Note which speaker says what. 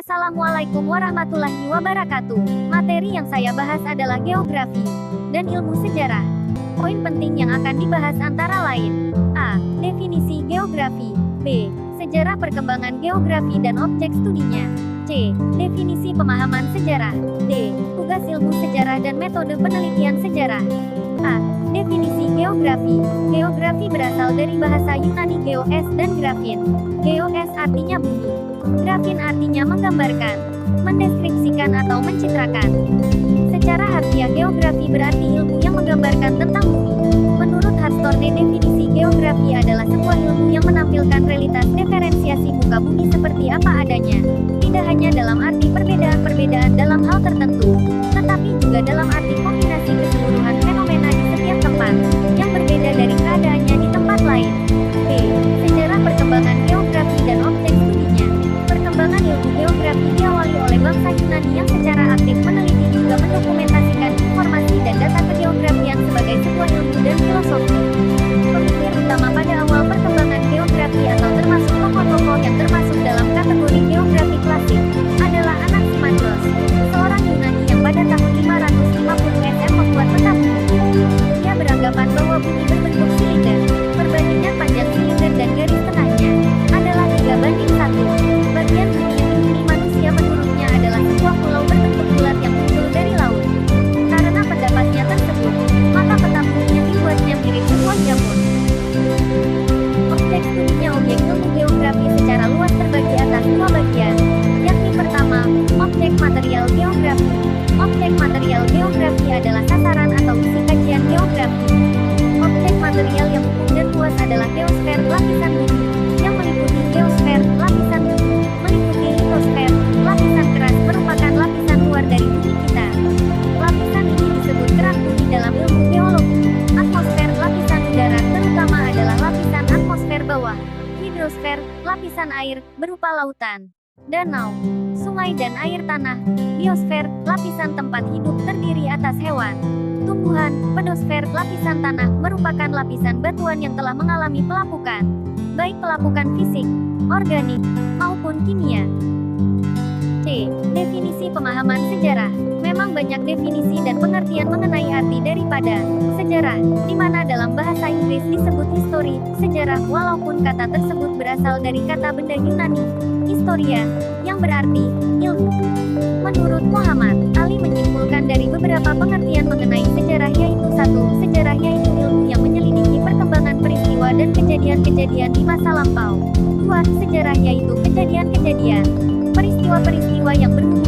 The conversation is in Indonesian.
Speaker 1: Assalamualaikum warahmatullahi wabarakatuh. Materi yang saya bahas adalah geografi dan ilmu sejarah. Poin penting yang akan dibahas antara lain: A. Definisi geografi. B. Sejarah perkembangan geografi dan objek studinya. C. Definisi pemahaman sejarah. D. Tugas ilmu sejarah dan metode penelitian sejarah. A. Definisi geografi. Geografi berasal dari bahasa Yunani geos dan grafin. Geos artinya bumi. Grafin artinya menggambarkan, mendeskripsikan atau mencitrakan. Secara harfiah geografi berarti ilmu yang menggambarkan tentang bumi. Menurut Harstorne, definisi geografi adalah sebuah ilmu yang menampilkan realitas diferensiasi muka bumi seperti apa adanya. Tidak hanya dalam arti perbedaan-perbedaan dalam hal tertentu, tetapi juga dalam arti kombinasi keseluruhan fenomena di setiap tempat, yang berbeda dari keadaannya di tempat lain. B. Sejarah perkembangan geografi dan objek studinya. Perkembangan ilmu geografi diawali oleh bangsa Yunani yang secara aktif meneliti juga mendokumentasikan informasi dan data kegeografian sebagai sebuah ilmu dan filosofi. Pemikir utama pada awal perkembangan geografi atau termasuk tokoh-tokoh yang termasuk dalam kategori geografi klasik adalah Anaximandros, seorang Yunani yang pada tahun 550 SM membuat peta bumi. Dia beranggapan bahwa bumi berbentuk silinder. Perbandingan panjang silinder dan garis tengahnya adalah 3:1. Bagian bumi yang dihuni manusia menurutnya adalah sebuah pulau berbentuk bulat yang muncul dari laut. Karena pendapatnya tersebut, maka peta bumi yang dibuatnya mirip sebuah jamur. Objek studinya. Objek ilmu geografi secara luas terbagi atas dua bagian, yakni pertama, objek material geografi. Objek material geografi adalah sasaran atau isi kajian geografi. Objek material yang umum dan luas adalah geosfer, lapisan bumi, yang meliputi geosfer, lapisan bumi, meliputi litosfer, lapisan keras merupakan lapisan luar dari bumi kita. Lapisan ini disebut kerak bumi dalam ilmu geologi. Atmosfer, lapisan udara, terutama adalah lapisan atmosfer bawah. Hidrosfer, lapisan air, berupa lautan, danau, sungai dan air tanah. Biosfer, lapisan tempat hidup terdiri atas hewan, tumbuhan. Pedosfer, lapisan tanah, merupakan lapisan batuan yang telah mengalami pelapukan, baik pelapukan fisik, organik, maupun kimia. C. Definisi pemahaman sejarah. Memang banyak definisi dan pengertian mengenai arti daripada sejarah, di mana dalam bahasa Inggris disebut history, sejarah, walaupun kata tersebut berasal dari kata benda Yunani, historia, yang berarti ilmu. Menurut Muhammad Ali menyimpulkan dari beberapa pengertian mengenai sejarah, yaitu 1. Sejarah yaitu ilmu yang menyelidiki perkembangan peristiwa dan kejadian-kejadian di masa lampau. 2. Sejarah yaitu kejadian-kejadian, peristiwa-peristiwa yang berhubungan